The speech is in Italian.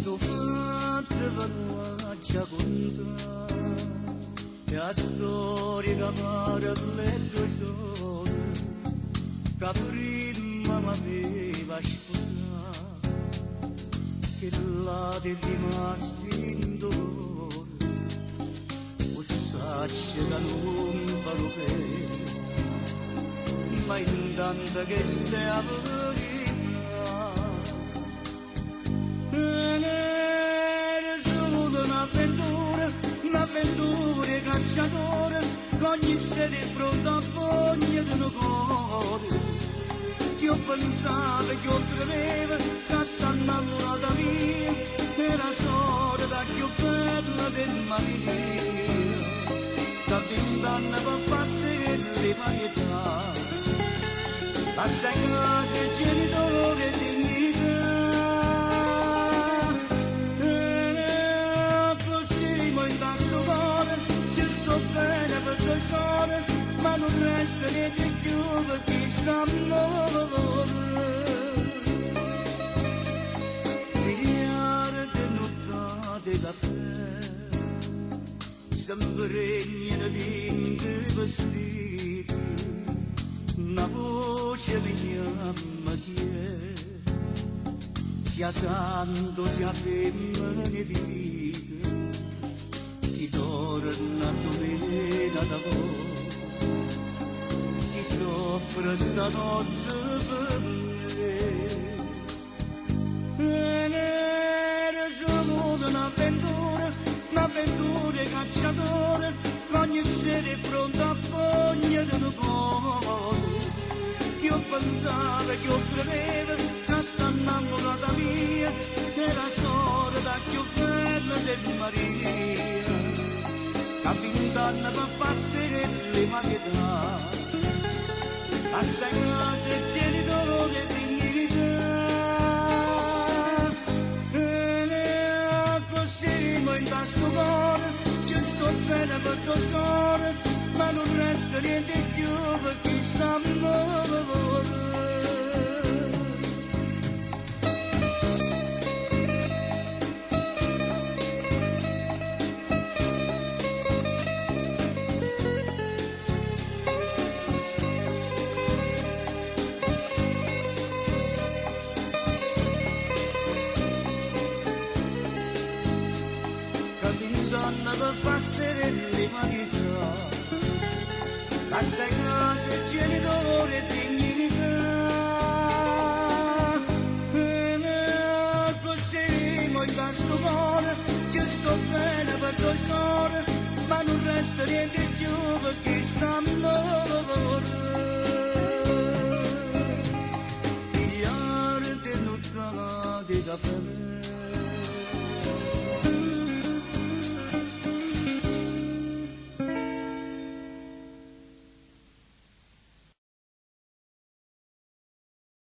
T'ho fatta vanaggia con te, e la storia che pare le tue sole, che prima m'aveva sposato, che là ti è rimasti in dolore, o sacce che non parlo bene, ma intanto che stai a verità. Un'avventura cacciatore, che ogni sera è pronto a voglia di un cuore. Che io pensavo, che io credevo, che sta innamorata mia, era sorda più bella del Maria. Da 20 anni per passare le varietà, passa in casa il genitore e dignità. Bene per tesoro, ma non resta niente più per chi sta amore. Miliardi nottate caffè, s'impregnano di vestiti, una voce mi chiama chi è, sia santo sia femmina vita. Chi torna domenica da voi, chi soffre stanotte per me. Era solo un'avventura cacciatore, ogni sera è pronto a vogliere un cuore. Che io pensavo, che io credevo, che sta innamorata mia, che la sorda più bella del Maria. A 20 anni per fare le varietà, passa in casa il genitore e dignità. E così mo in questo cuore ci sto bene per tesoro, ma non resta niente più per chi sta amore. Per fare le varietà, passa in casa il genitore e dignità. E così mo in questo cuore ci sto bene per tesoro, ma non resta niente più per chi sta amore. Miliardi nottate caffè,